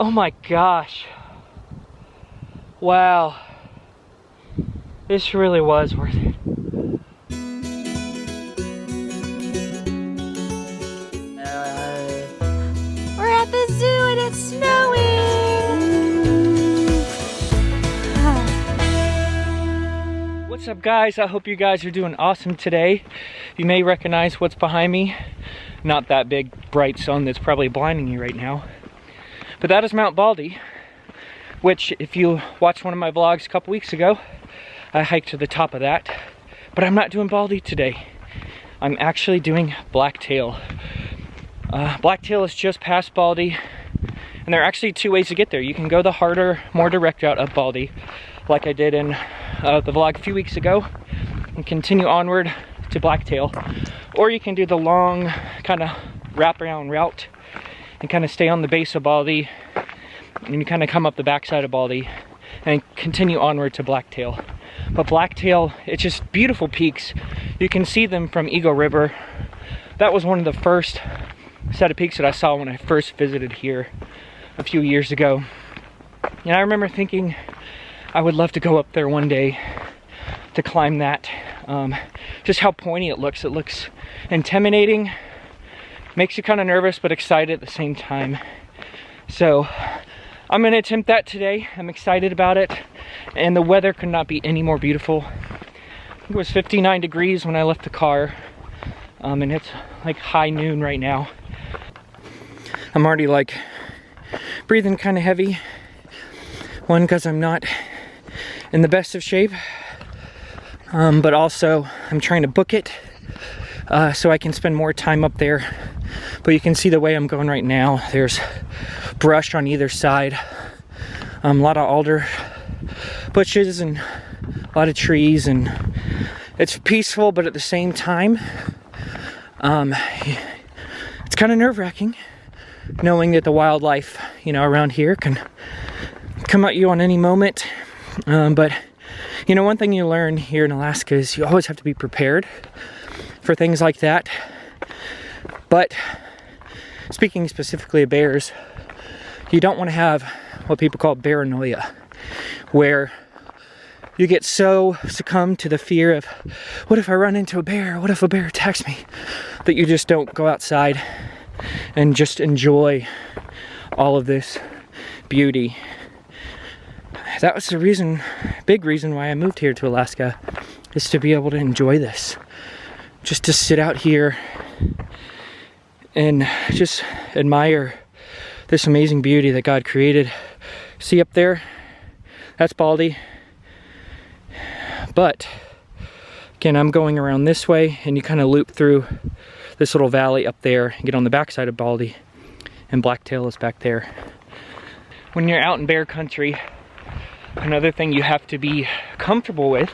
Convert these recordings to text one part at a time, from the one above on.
Oh my gosh. Wow. This really was worth it. We're at the zoo and it's snowing. What's up, guys? I hope you guys are doing awesome today. You may recognize what's behind me. Not that big bright sun that's probably blinding you right now. But that is Mount Baldy, which if you watched one of my vlogs a couple weeks ago, I hiked to the top of that. But I'm not doing Baldy today. I'm actually doing Blacktail. Blacktail is just past Baldy, and there are actually two ways to get there. You can go the harder, more direct route of Baldy, like I did in the vlog a few weeks ago, and continue onward to Blacktail. Or you can do the long kind of wraparound route and kind of stay on the base of Baldy, and you kind of come up the backside of Baldy and continue onward to Blacktail. But Blacktail, it's just beautiful peaks. You can see them from Eagle River. That was one of the first set of peaks that I saw when I first visited here a few years ago. And I remember thinking I would love to go up there one day to climb that. Just how pointy it looks. It looks intimidating. Makes you kind of nervous but excited at the same time. So I'm going to attempt that today. I'm excited about it, and the weather could not be any more beautiful. I think it was 59 degrees when I left the car, and it's like high noon right now. I'm already like breathing kind of heavy. One, because I'm not in the best of shape, but also I'm trying to book it so I can spend more time up there. But you can see the way I'm going right now. There's brush on either side, a lot of alder bushes and a lot of trees, and it's peaceful, but at the same time it's kind of nerve-wracking knowing that the wildlife, you know, around here can come at you on any moment. But you know, one thing you learn here in Alaska is you always have to be prepared for things like that. But speaking specifically of bears, you don't want to have what people call paranoia, where you get so succumbed to the fear of, what if I run into a bear? What if a bear attacks me? That you just don't go outside and just enjoy all of this beauty. That was the reason, big reason why I moved here to Alaska, is to be able to enjoy this. Just to sit out here and just admire this amazing beauty that God created. See up there? That's Baldy. But again, I'm going around this way, and you kind of loop through this little valley up there and get on the backside of Baldy, and Blacktail is back there. When you're out in bear country, another thing you have to be comfortable with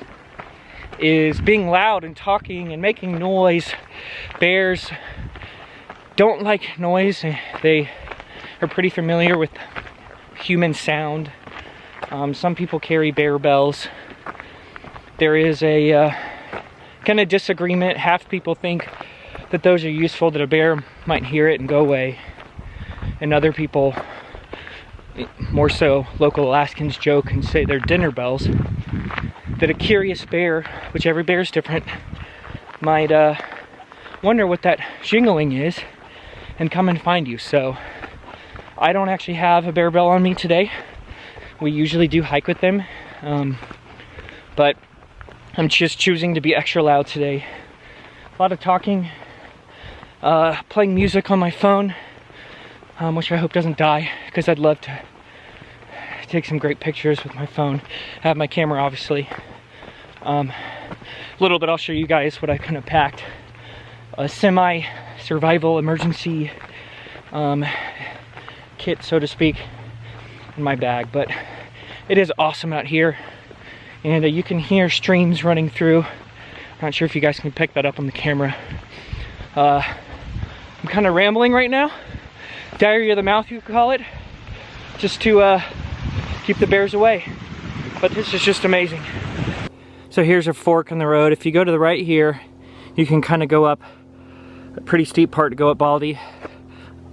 is being loud and talking and making noise. Bears don't like noise. They are pretty familiar with human sound. Some people carry bear bells. There is a kind of disagreement. Half people think that those are useful, that a bear might hear it and go away. And other people, more so local Alaskans, joke and say they're dinner bells. That a curious bear, which every bear is different, might wonder what that jingling is and come and find you. So I don't actually have a bear bell on me today. We usually do hike with them, but I'm just choosing to be extra loud today. A lot of talking, playing music on my phone, which I hope doesn't die, because I'd love to take some great pictures with my phone. I have my camera, obviously. A little bit, I'll show you guys what I kind of packed. A semi-survival emergency kit, so to speak, in my bag. But it is awesome out here, and you can hear streams running through. I'm not sure if you guys can pick that up on the camera. I'm kind of rambling right now. Diarrhea of the mouth, you could call it, just to keep the bears away. But this is just amazing. So here's a fork in the road. If you go to the right here, you can kind of go up a pretty steep part to go up Baldy.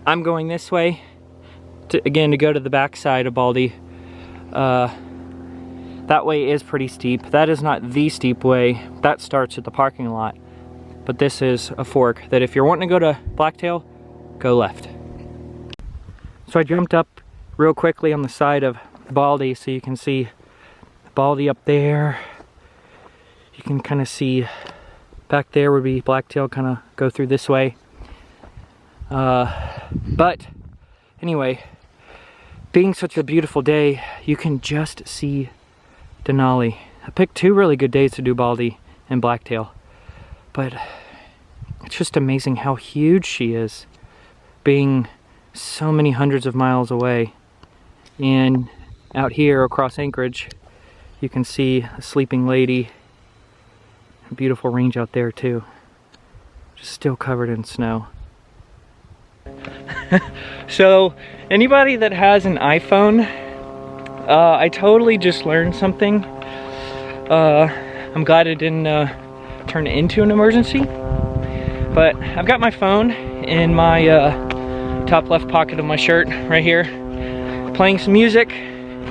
I'm going this way again, to go to the back side of Baldy. That way is pretty steep. That is not the steep way. That starts at the parking lot. But this is a fork that if you're wanting to go to Blacktail, go left. So I jumped up real quickly on the side of Baldy so you can see Baldy up there. You can kind of see back there would be Blacktail, kind of go through this way. But anyway, being such a beautiful day, you can just see Denali. I picked 2 really good days to do Baldy and Blacktail, but it's just amazing how huge she is, being so many hundreds of miles away. And out here across Anchorage, you can see a sleeping lady. A beautiful range out there too, just still covered in snow. So anybody that has an iPhone, I totally just learned something. I'm glad it didn't turn into an emergency, but I've got my phone in my top left pocket of my shirt right here, playing some music,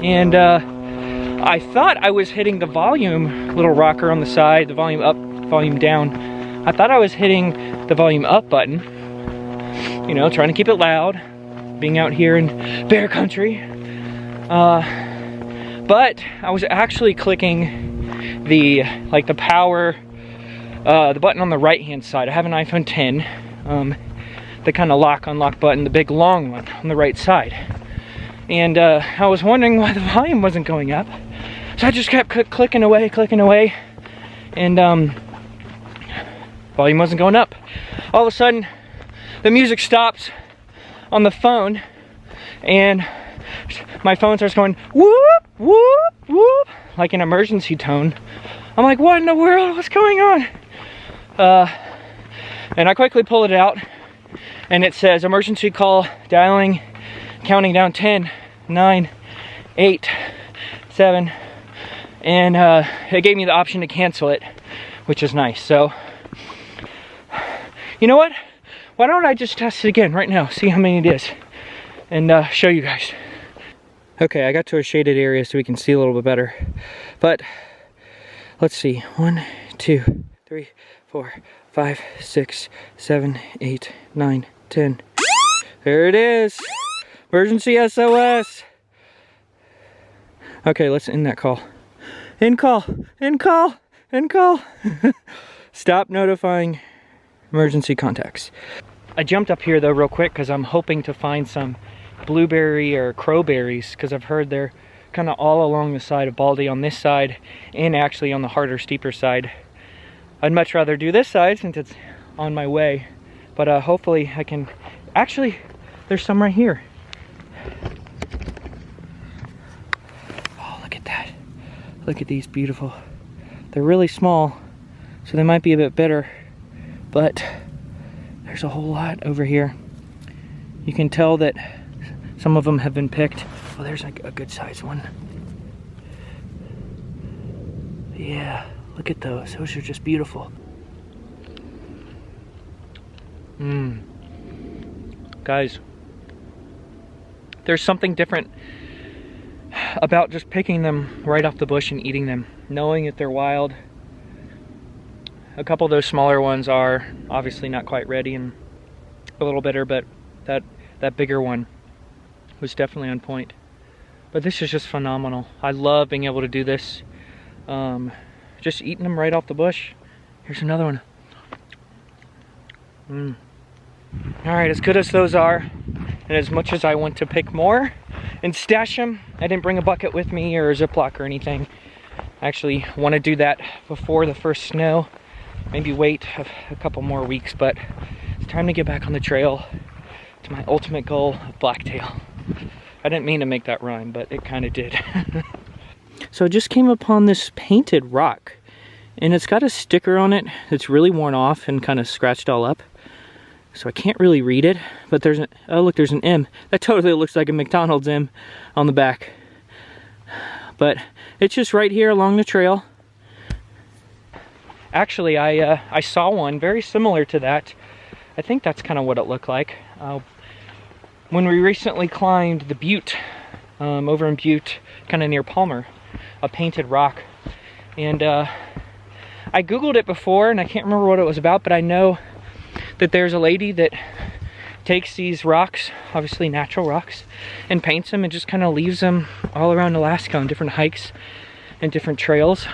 and I thought I was hitting the volume little rocker on the side, the volume up, volume down. I thought I was hitting the volume up button, you know, trying to keep it loud, being out here in bear country. But I was actually clicking the power, the button on the right hand side. I have an iPhone 10, the kind of lock unlock button, the big long one on the right side. And I was wondering why the volume wasn't going up. So I just kept clicking away, and volume wasn't going up. All of a sudden, the music stops on the phone, and my phone starts going whoop, whoop, whoop, like an emergency tone. I'm like, what in the world? What's going on? And I quickly pull it out, and it says emergency call dialing, counting down 10, 9, 8, 7, and it gave me the option to cancel it, which is nice. So, you know what? Why don't I just test it again right now, see how many it is, and show you guys. Okay, I got to a shaded area so we can see a little bit better. But let's see. 1, 2, 3, 4, 5, 6, 7, 8, 9, 10. There it is. Emergency SOS. Okay, let's end that call. End call. End call. End call. Stop notifying emergency contacts. I jumped up here though real quick because I'm hoping to find some blueberry or crowberries, because I've heard they're kind of all along the side of Baldy on this side and actually on the harder, steeper side. I'd much rather do this side since it's on my way, but hopefully I can. Actually, there's some right here. Oh, look at that. Look at these beautiful. They're really small, so they might be a bit bitter, but there's a whole lot over here. You can tell that some of them have been picked. Oh, there's like a good sized one. Yeah, look at those. Those are just beautiful. Guys, there's something different about just picking them right off the bush and eating them, knowing that they're wild. A couple of those smaller ones are obviously not quite ready and a little bitter, but that bigger one was definitely on point. But this is just phenomenal. I love being able to do this. Just eating them right off the bush. Here's another one. Alright, as good as those are, and as much as I want to pick more and stash them, I didn't bring a bucket with me or a Ziploc or anything. I actually want to do that before the first snow. Maybe wait a couple more weeks, but it's time to get back on the trail to my ultimate goal of Blacktail. I didn't mean to make that rhyme, but it kind of did. So I just came upon this painted rock, and it's got a sticker on it that's really worn off and kind of scratched all up. So I can't really read it, but there's oh look, there's an M. That totally looks like a McDonald's M on the back. But it's just right here along the trail. Actually, I saw one very similar to that. I think that's kind of what it looked like. when we recently climbed the Butte, over in Butte, kind of near Palmer, a painted rock. And I Googled it before, and I can't remember what it was about, but I know that there's a lady that takes these rocks, obviously natural rocks, and paints them and just kind of leaves them all around Alaska on different hikes and different trails.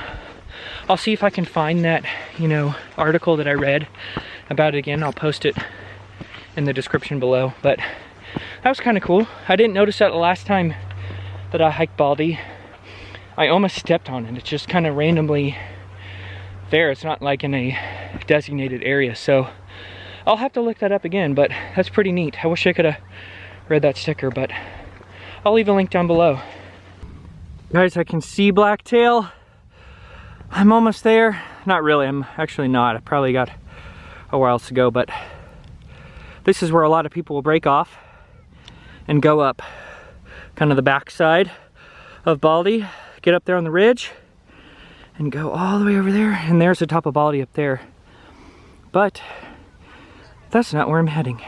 I'll see if I can find that, you know, article that I read about it again. I'll post it in the description below. But that was kind of cool. I didn't notice that the last time that I hiked Baldy. I almost stepped on it. It's just kind of randomly there. It's not like in a designated area. So I'll have to look that up again, but that's pretty neat. I wish I could have read that sticker, but I'll leave a link down below. Guys, I can see Blacktail. I'm almost there. Not really, I'm actually not. I probably got a while to go, but this is where a lot of people will break off and go up kind of the backside of Baldy, get up there on the ridge and go all the way over there, and there's the top of Baldy up there. But that's not where I'm heading.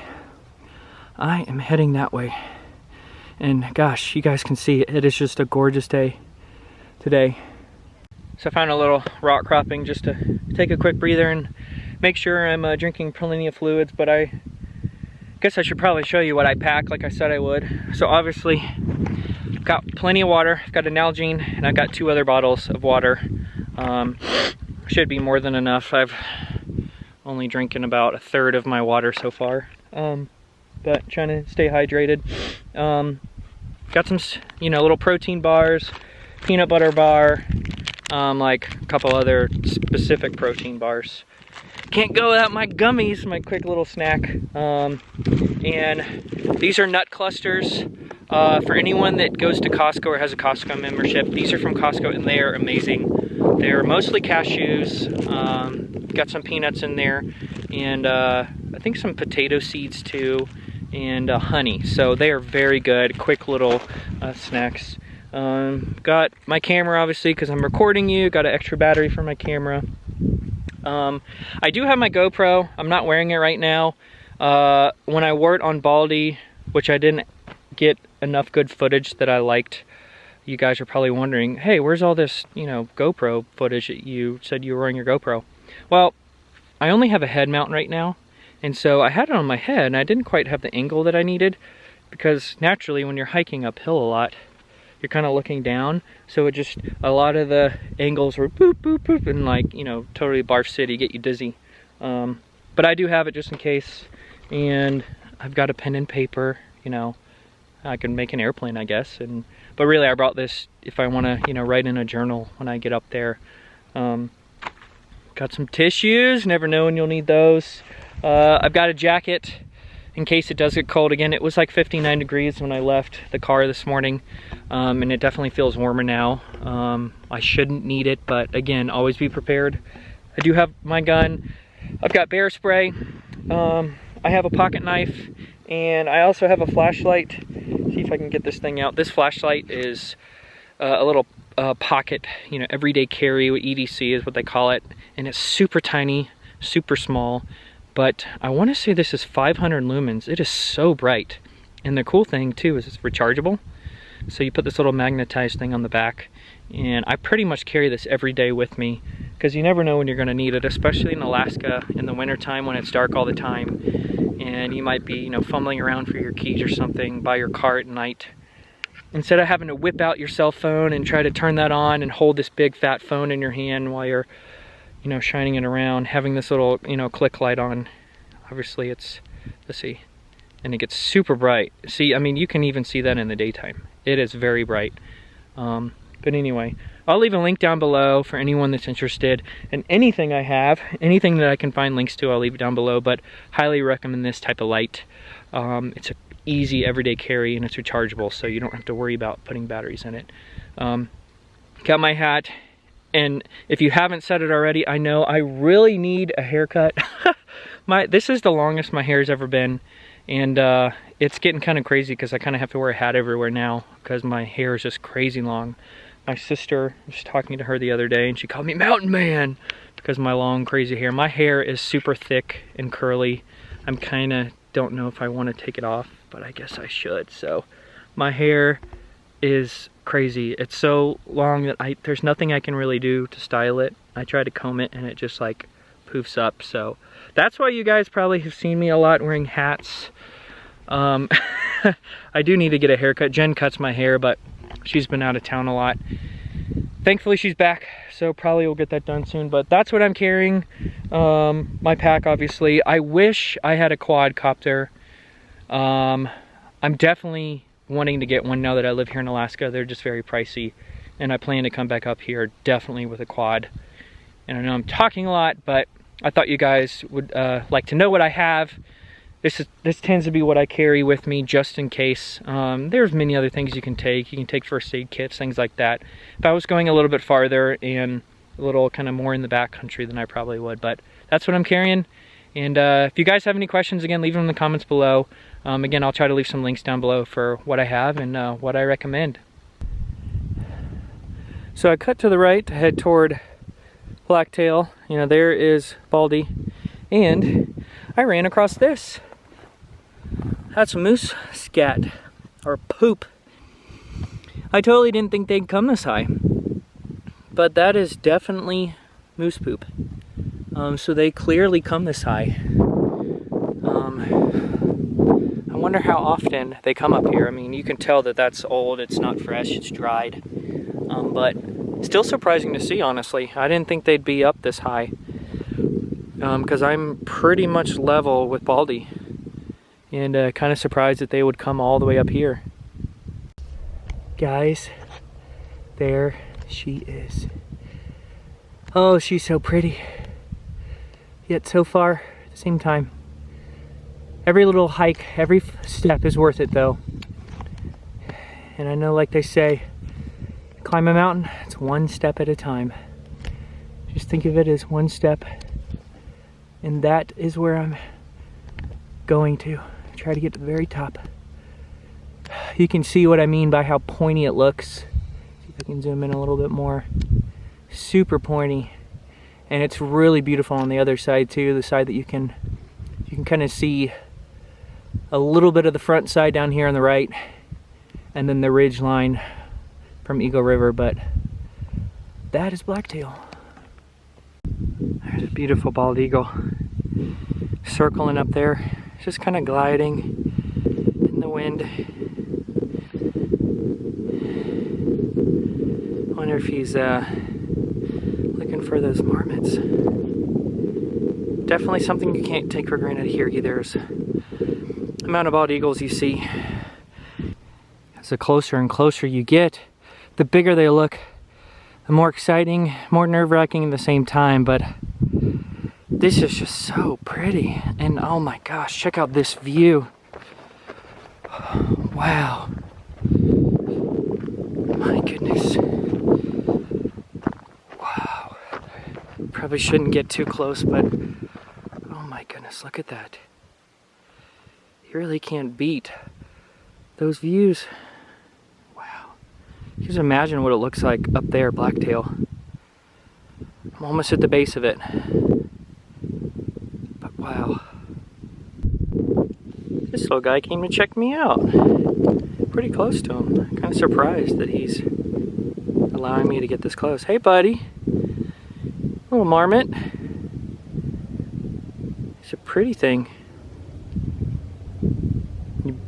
I am heading that way. And gosh, you guys can see it is just a gorgeous day today. So I found a little rock cropping just to take a quick breather and make sure I'm drinking plenty of fluids, but I guess I should probably show you what I pack like I said I would. So obviously, I've got plenty of water. I've got an Nalgene and I've got 2 other bottles of water. Should be more than enough. I've only drinking about 1/3 of my water so far, but trying to stay hydrated. Got some, you know, little protein bars, peanut butter bar, like a couple other specific protein bars. Can't go without my gummies, my quick little snack. And these are nut clusters. For anyone that goes to Costco or has a Costco membership, these are from Costco and they are amazing. They're mostly cashews, got some peanuts in there, and I think some potato seeds too, and honey. So they are very good, quick little snacks. Got my camera obviously because I'm recording you, got an extra battery for my camera. I do have my GoPro. I'm not wearing it right now. When I wore it on Baldy, which I didn't get enough good footage that I liked, you guys are probably wondering, hey, where's all this, you know, GoPro footage that you said you were wearing your GoPro? Well, I only have a head mount right now, and so I had it on my head, and I didn't quite have the angle that I needed, because naturally when you're hiking uphill a lot, you're kind of looking down, so it just, a lot of the angles were boop, boop, boop, and like, you know, totally barf city, get you dizzy. But I do have it just in case, and I've got a pen and paper, you know, I can make an airplane, I guess, but really I brought this if I want to, you know, write in a journal when I get up there. Got some tissues, never know when you'll need those. I've got a jacket in case it does get cold again. It was like 59 degrees when I left the car this morning, and it definitely feels warmer now. I shouldn't need it, but again, always be prepared. I do have my gun. I've got bear spray. I have a pocket knife, and I also have a flashlight. See if I can get this thing out. This flashlight is a little pocket, you know, everyday carry, EDC is what they call it, and it's super tiny, super small, but I want to say this is 500 lumens. It is so bright, and the cool thing too is it's rechargeable. So you put this little magnetized thing on the back, and I pretty much carry this every day with me because you never know when you're going to need it, especially in Alaska in the wintertime when it's dark all the time, and you might be, you know, fumbling around for your keys or something by your car at night. Instead of having to whip out your cell phone and try to turn that on and hold this big fat phone in your hand while you're, you know, shining it around, having this little, you know, click light on. Obviously it's, let's see, and it gets super bright. See, I mean, you can even see that in the daytime. It is very bright. But anyway, I'll leave a link down below for anyone that's interested in anything I have, anything that I can find links to, I'll leave it down below, but highly recommend this type of light. It's a easy everyday carry, and it's rechargeable, so you don't have to worry about putting batteries in it. Got my hat, and if you haven't said it already, I know I really need a haircut. This is the longest my hair's ever been, and it's getting kind of crazy because I kind of have to wear a hat everywhere now because my hair is just crazy long. My sister, I was talking to her the other day, and she called me Mountain Man because of my long crazy hair. My hair is super thick and curly. I'm kind of don't know if I want to take it off but I guess I should. So my hair is crazy. It's so long that there's nothing I can really do to style it. I try to comb it and it just like poofs up. So that's why you guys probably have seen me a lot wearing hats. I do need to get a haircut. Jen cuts my hair, but she's been out of town a lot. Thankfully she's back, so probably we'll get that done soon. But that's what I'm carrying. My pack, obviously. I wish I had a quadcopter. I'm definitely wanting to get one now that I live here in Alaska. They're just very pricey, and I plan to come back up here definitely with a quad. And I know I'm talking a lot, but I thought you guys would like to know what I have. This tends to be what I carry with me just in case. There's many other things you can take. You can take first aid kits, things like that. If I was going a little bit farther and a little kind of more in the back country, then I probably would. But that's what I'm carrying. And if you guys have any questions, again, leave them in the comments below. Again, I'll try to leave some links down below for what I have and what I recommend. So I cut to the right to head toward Blacktail. You know, there is Baldy. And I ran across this. That's moose scat, or poop. I totally didn't think they'd come this high. But that is definitely moose poop. So they clearly come this high. I wonder how often they come up here. I mean, you can tell that that's old, it's not fresh, it's dried. But still surprising to see, honestly. I didn't think they'd be up this high. Because I'm pretty much level with Baldy. And kind of surprised that they would come all the way up here. Guys, there she is. Oh, she's so pretty. Yet so far, at the same time. Every little hike, every step is worth it though. And I know, like they say, climb a mountain, it's one step at a time. Just think of it as one step. And that is where I'm going to. Try to get to the very top. You can see what I mean by how pointy it looks. See if I can zoom in a little bit more. Super pointy. And it's really beautiful on the other side too, the side that you can kind of see a little bit of the front side down here on the right, and then the ridge line from Eagle River. But that is Blacktail. There's a beautiful bald eagle circling up there, just kind of gliding in the wind. Wonder if he's looking for those marmots. Definitely something you can't take for granted here either. The amount of bald eagles you see. As the closer and closer you get, the bigger they look, the more exciting, more nerve-wracking at the same time. But this is just so pretty. And oh my gosh, check out this view. Wow. My goodness. Wow. Probably shouldn't get too close, but oh my goodness, look at that. You really can't beat those views. Wow. Just imagine what it looks like up there, Blacktail. I'm almost at the base of it. But wow. This little guy came to check me out. Pretty close to him. I'm kind of surprised that he's allowing me to get this close. Hey buddy. Little marmot. It's a pretty thing.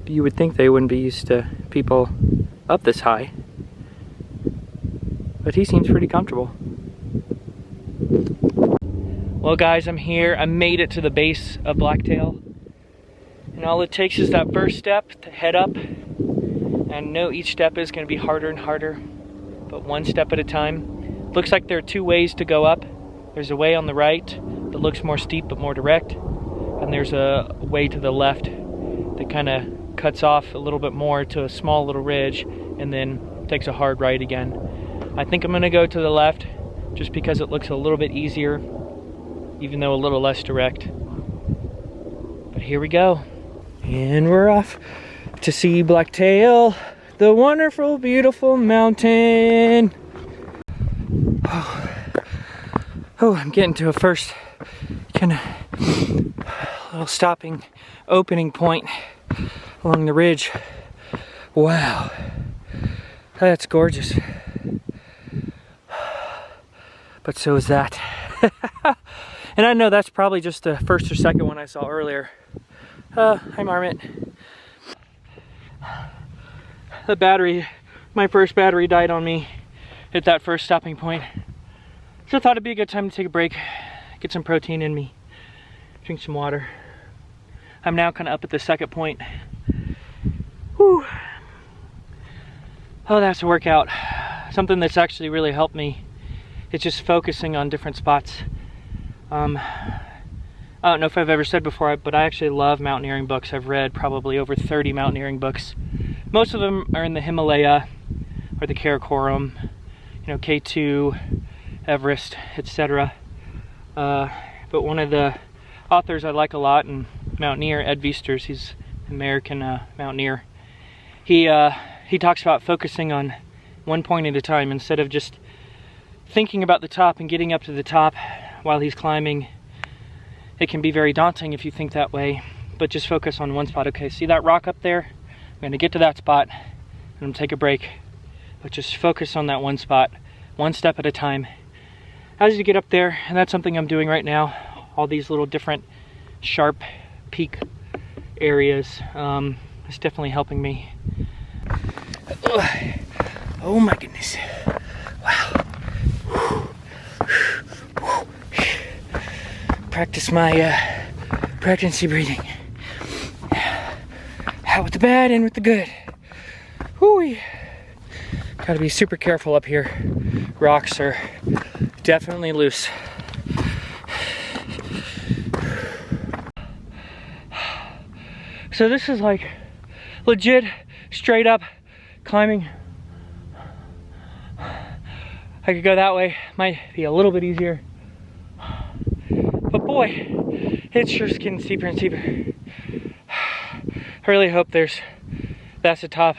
You would think they wouldn't be used to people up this high. But he seems pretty comfortable. Well guys, I'm here. I made it to the base of Blacktail. And all it takes is that first step to head up. And I know each step is going to be harder and harder, but one step at a time. Looks like there are two ways to go up. There's a way on the right that looks more steep but more direct. And there's a way to the left that kind of cuts off a little bit more to a small little ridge and then takes a hard right again. I think I'm going to go to the left just because it looks a little bit easier, even though a little less direct. But here we go. And we're off to see Blacktail, the wonderful, beautiful mountain. Oh, I'm getting to a first kind of little stopping, opening point. along the ridge. Wow, that's gorgeous. But so is that. And I know that's probably just the first or second one I saw earlier. Hi Marmot. The battery, my first battery died on me at that first stopping point. So I thought it'd be a good time to take a break, get some protein in me, drink some water. I'm now kind of up at the second point. Whew. Oh, that's a workout. Something that's actually really helped me. It's just focusing on different spots. I don't know if I've ever said before, but I actually love mountaineering books. I've read probably over 30 mountaineering books. Most of them are in the Himalaya or the Karakoram, you know, K2, Everest, etc. But one of the authors I like a lot, and mountaineer, Ed Viesturs, he's an American mountaineer. He talks about focusing on one point at a time instead of just thinking about the top and getting up to the top while he's climbing. It can be very daunting if you think that way, but just focus on one spot. Okay, see that rock up there? I'm gonna get to that spot and I'm gonna take a break, but just focus on that one spot, one step at a time. As you get up there, and that's something I'm doing right now, all these little different sharp peak areas, it's definitely helping me. Oh my goodness, wow. Practice my pregnancy breathing. Out with the bad, in with the good. Whoo! Gotta be super careful up here. Rocks are definitely loose. So this is like legit, straight up climbing. I could go that way, might be a little bit easier. But boy, it's sure getting steeper and steeper. I really hope that's the top,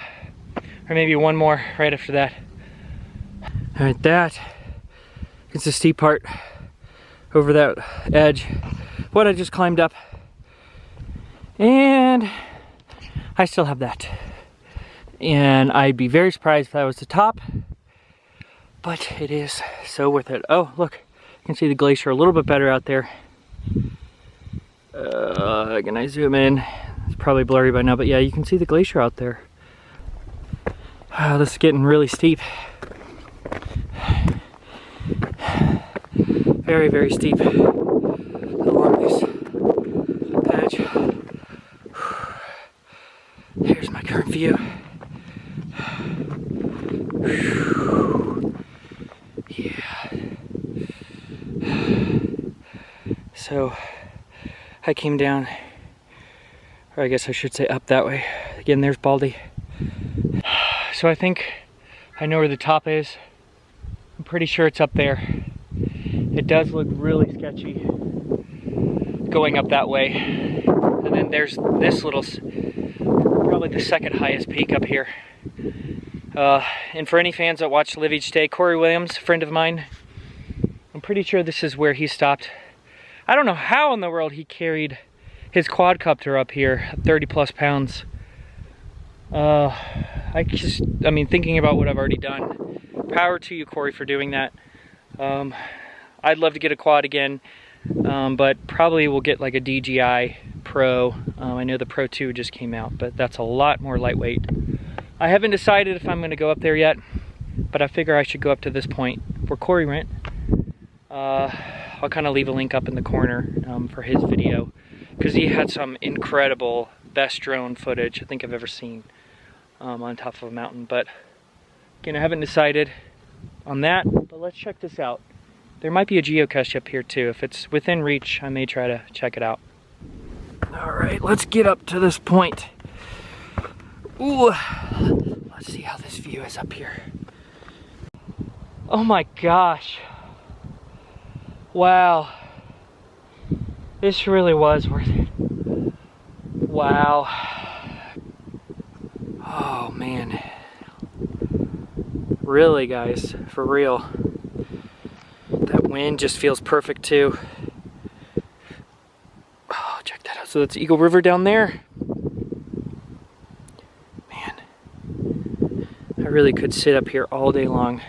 or maybe one more right after that. All right, that is the steep part over that edge, what I just climbed up. And I still have that. And I'd be very surprised if that was the top, but it is so worth it. Oh, look, you can see the glacier a little bit better out there. Can I zoom in? It's probably blurry by now, but yeah, you can see the glacier out there. Wow, this is getting really steep. Very, very steep along this patch. Here's my current view. Yeah. So I came down, or I guess I should say up that way. Again, there's Baldy. So I think I know where the top is. I'm pretty sure it's up there. It does look really sketchy going up that way. And then there's this little, probably the second highest peak up here. And for any fans that watch Live Each Day, Corey Williams, a friend of mine, I'm pretty sure this is where he stopped. I don't know how in the world he carried his quadcopter up here, 30 plus pounds. I mean, thinking about what I've already done, power to you, Corey, for doing that. I'd love to get a quad again, but probably we'll get like a DJI Pro. I know the Pro 2 just came out, but that's a lot more lightweight. I haven't decided if I'm going to go up there yet, but I figure I should go up to this point where Corey went. I'll kind of leave a link up in the corner for his video, because he had some incredible best drone footage I think I've ever seen on top of a mountain. But again, I haven't decided on that, but let's check this out. There might be a geocache up here too. If it's within reach, I may try to check it out. All right, let's get up to this point. Ooh, let's see how this view is up here. Oh my gosh. Wow. This really was worth it. Wow. Oh man. Really, guys, for real. That wind just feels perfect too. Oh, check that out. So that's Eagle River down there. really could sit up here all day long.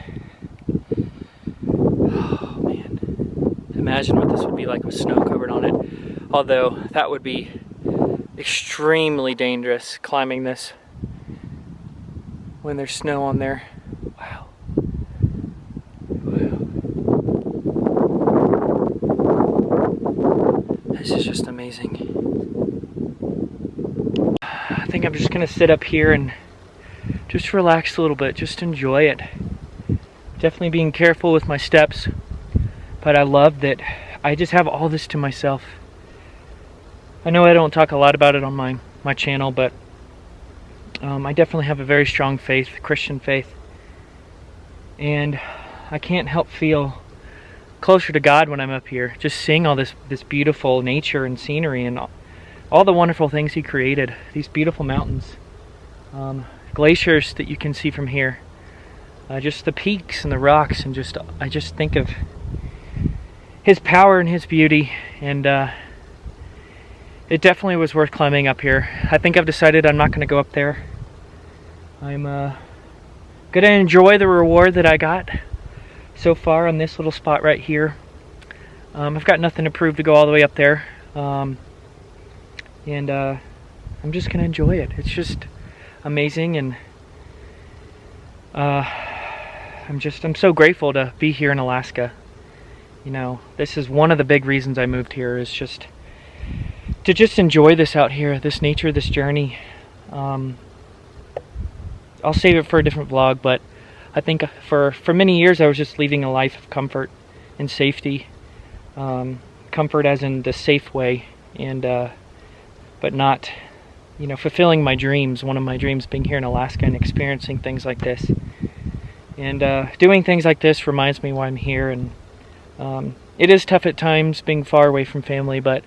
Oh man, imagine what this would be like with snow covered on it. Although that would be extremely dangerous, climbing this when there's snow on there. Wow. Wow. This is just amazing. I think I'm just gonna sit up here and just relax a little bit, just enjoy it. Definitely being careful with my steps, but I love that I just have all this to myself. I know I don't talk a lot about it on my channel, but I definitely have a very strong faith, Christian faith. And I can't help feel closer to God when I'm up here, just seeing all this beautiful nature and scenery and all the wonderful things He created. These beautiful mountains, glaciers that you can see from here, just the peaks and the rocks, and I just think of His power and His beauty, and it definitely was worth climbing up here. I think I've decided I'm not going to go up there. I'm going to enjoy the reward that I got so far on this little spot right here. I've got nothing to prove to go all the way up there. And I'm just going to enjoy it. It's just amazing, and I'm so grateful to be here in Alaska. You know, this is one of the big reasons I moved here, is just to enjoy this out here, this nature, this journey. I'll save it for a different vlog, but I think for many years I was just leading a life of comfort and safety. Comfort as in the safe way, and but not, you know, fulfilling my dreams. One of my dreams being here in Alaska and experiencing things like this. And doing things like this reminds me why I'm here. And it is tough at times being far away from family, but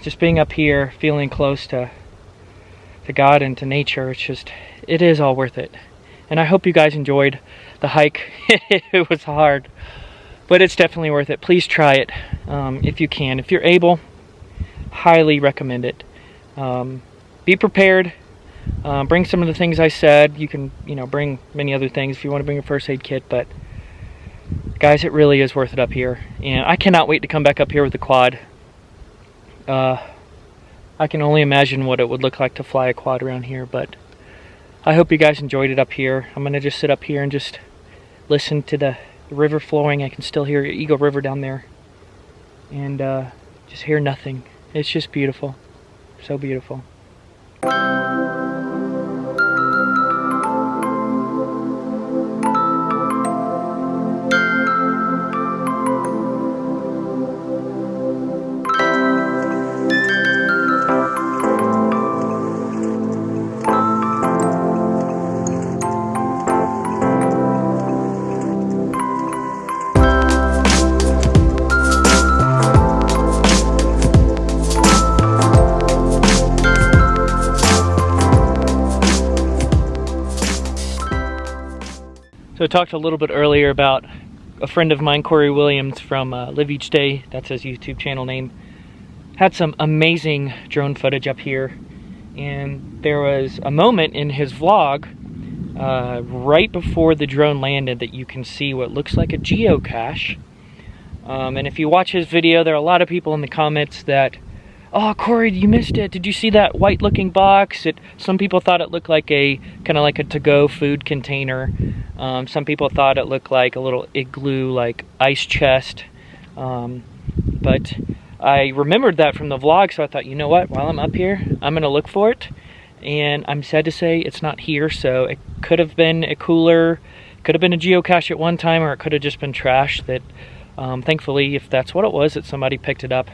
just being up here, feeling close to God and to nature, it is all worth it. And I hope you guys enjoyed the hike. It was hard, but it's definitely worth it. Please try it if you can. If you're able, highly recommend it. Be prepared. Bring some of the things I said. You can, bring many other things if you want to bring a first aid kit, but guys, it really is worth it up here. And I cannot wait to come back up here with the quad. I can only imagine what it would look like to fly a quad around here, but I hope you guys enjoyed it up here. I'm going to just sit up here and just listen to the river flowing. I can still hear Eagle River down there. And just hear nothing. It's just beautiful. So beautiful. So I talked a little bit earlier about a friend of mine, Corey Williams from Live Each Day, that's his YouTube channel name, had some amazing drone footage up here. And there was a moment in his vlog right before the drone landed that you can see what looks like a geocache. And if you watch his video, there are a lot of people in the comments that, "Oh, Corey, you missed it. Did you see that white looking box?" Some people thought it looked like a kind of like a to-go food container. Some people thought it looked like a little igloo, like ice chest. But I remembered that from the vlog, so I thought, you know what? While I'm up here, I'm going to look for it. And I'm sad to say it's not here, so it could have been a cooler, could have been a geocache at one time, or it could have just been trash that, thankfully, if that's what it was, that somebody picked it up.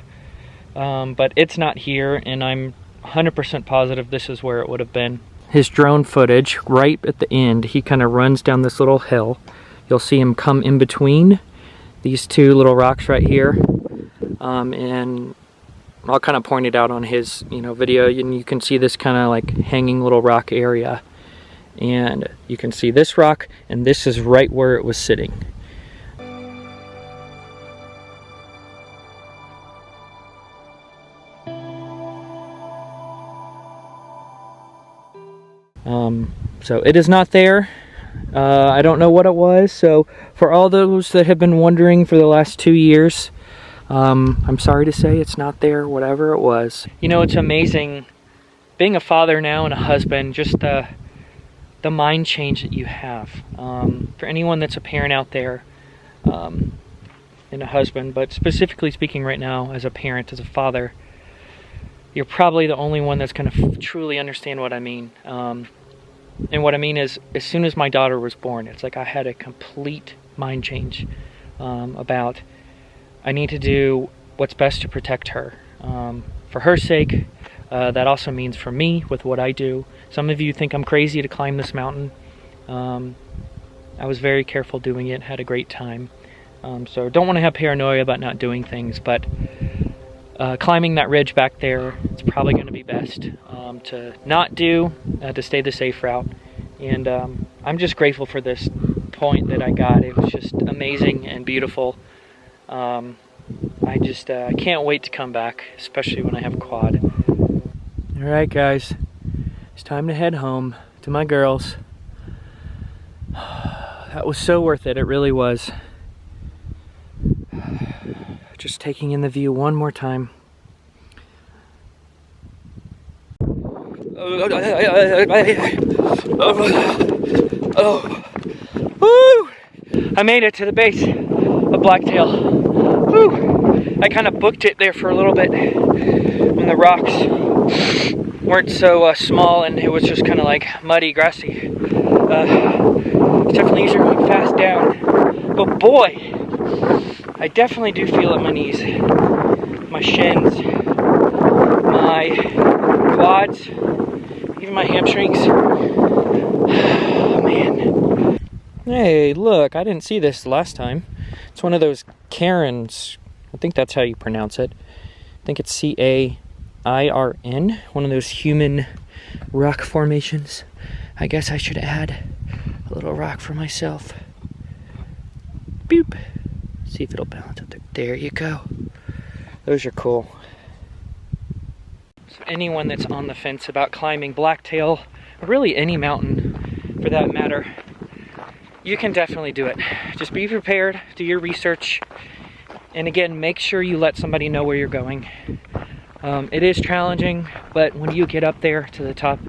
But it's not here, and I'm 100% positive this is where it would have been. His drone footage, right at the end, he kind of runs down this little hill. You'll see him come in between these two little rocks right here. And I'll kind of point it out on his, video, and you can see this kind of like hanging little rock area. And you can see this rock, and this is right where it was sitting. So it is not there. I don't know what it was. So for all those that have been wondering for the last 2 years, I'm sorry to say it's not there, whatever it was. You know, it's amazing being a father now and a husband, just the mind change that you have. For anyone that's a parent out there, and a husband, but specifically speaking right now as a parent, as a father, you're probably the only one that's going to truly understand what I mean. And what I mean is, as soon as my daughter was born, it's like I had a complete mind change about I need to do what's best to protect her. For her sake, that also means for me with what I do. Some of you think I'm crazy to climb this mountain. I was very careful doing it, had a great time. So don't want to have paranoia about not doing things, but climbing that ridge back there, it's probably going to be best to not do, to stay the safe route. And I'm just grateful for this point that I got. It was just amazing and beautiful. I just can't wait to come back, especially when I have a quad. All right, guys, it's time to head home to my girls. That was so worth it. It really was. Just taking in the view one more time. Woo! I made it to the base of Blacktail. Woo! I kind of booked it there for a little bit when the rocks weren't so small and it was just kind of like muddy, grassy. It's definitely easier going fast down. But boy, I definitely do feel it in my knees, my shins, my quads, even my hamstrings. Oh, man. Hey, look, I didn't see this last time. It's one of those Karens. I think that's how you pronounce it. I think it's C-A-I-R-N, one of those human rock formations. I guess I should add a little rock for myself. Boop. See if it'll balance up there. There you go. Those are cool. So anyone that's on the fence about climbing Blacktail, or really any mountain for that matter, you can definitely do it. Just be prepared, do your research, and again, make sure you let somebody know where you're going. It is challenging, but when you get up there to the top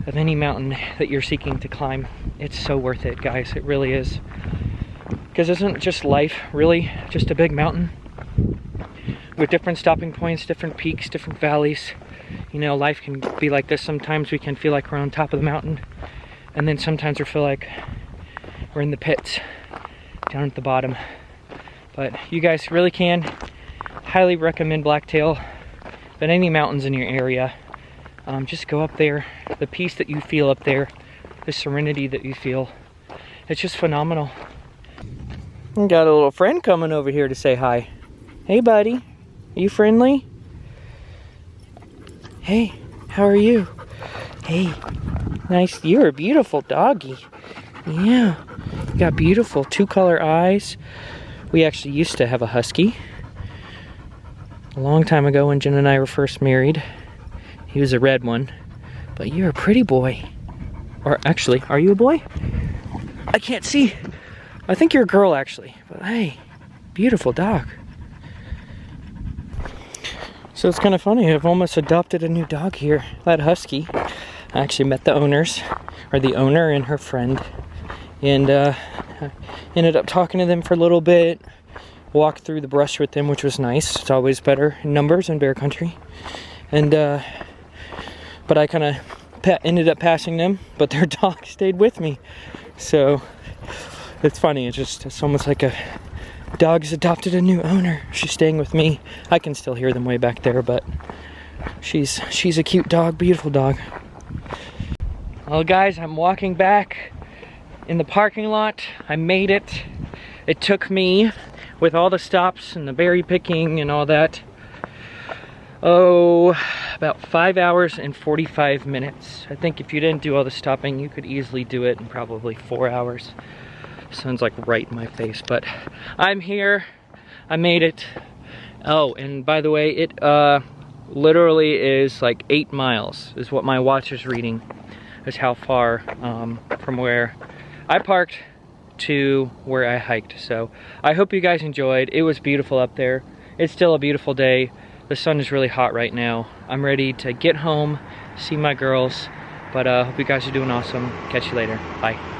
of any mountain that you're seeking to climb, it's so worth it, guys. It really is. Because isn't just life really just a big mountain with different stopping points, different peaks, different valleys? You know, life can be like this. Sometimes we can feel like we're on top of the mountain, and then sometimes we feel like we're in the pits down at the bottom. But you guys really can highly recommend Blacktail. But any mountains in your area, just go up there. The peace that you feel up there, the serenity that you feel, it's just phenomenal. Got a little friend coming over here to say hi. Hey, buddy. Are you friendly? Hey, how are you? Hey, nice. You're a beautiful doggy. Yeah. You got beautiful 2-color eyes. We actually used to have a husky a long time ago when Jen and I were first married. He was a red one. But you're a pretty boy. Or actually, are you a boy? I can't see. I think you're a girl, actually. But hey, beautiful dog. So it's kind of funny. I've almost adopted a new dog here. That husky. I actually met the owners, or the owner and her friend, and ended up talking to them for a little bit. Walked through the brush with them, which was nice. It's always better in numbers in bear country. And but I kind of ended up passing them, but their dog stayed with me. So it's funny, it's almost like a dog's adopted a new owner. She's staying with me. I can still hear them way back there, but she's a cute dog, beautiful dog. Well, guys, I'm walking back in the parking lot. I made it. It took me, with all the stops and the berry picking and all that, about 5 hours and 45 minutes. I think if you didn't do all the stopping, you could easily do it in probably 4 hours. Sun's like right in my face, but I'm here. I made it. Oh, and by the way, it literally is like 8 miles is what my watch is reading. is how far from where I parked to where I hiked. So I hope you guys enjoyed. It was beautiful up there. It's still a beautiful day. The sun is really hot right now. I'm ready to get home, see my girls, but hope you guys are doing awesome. Catch you later. Bye.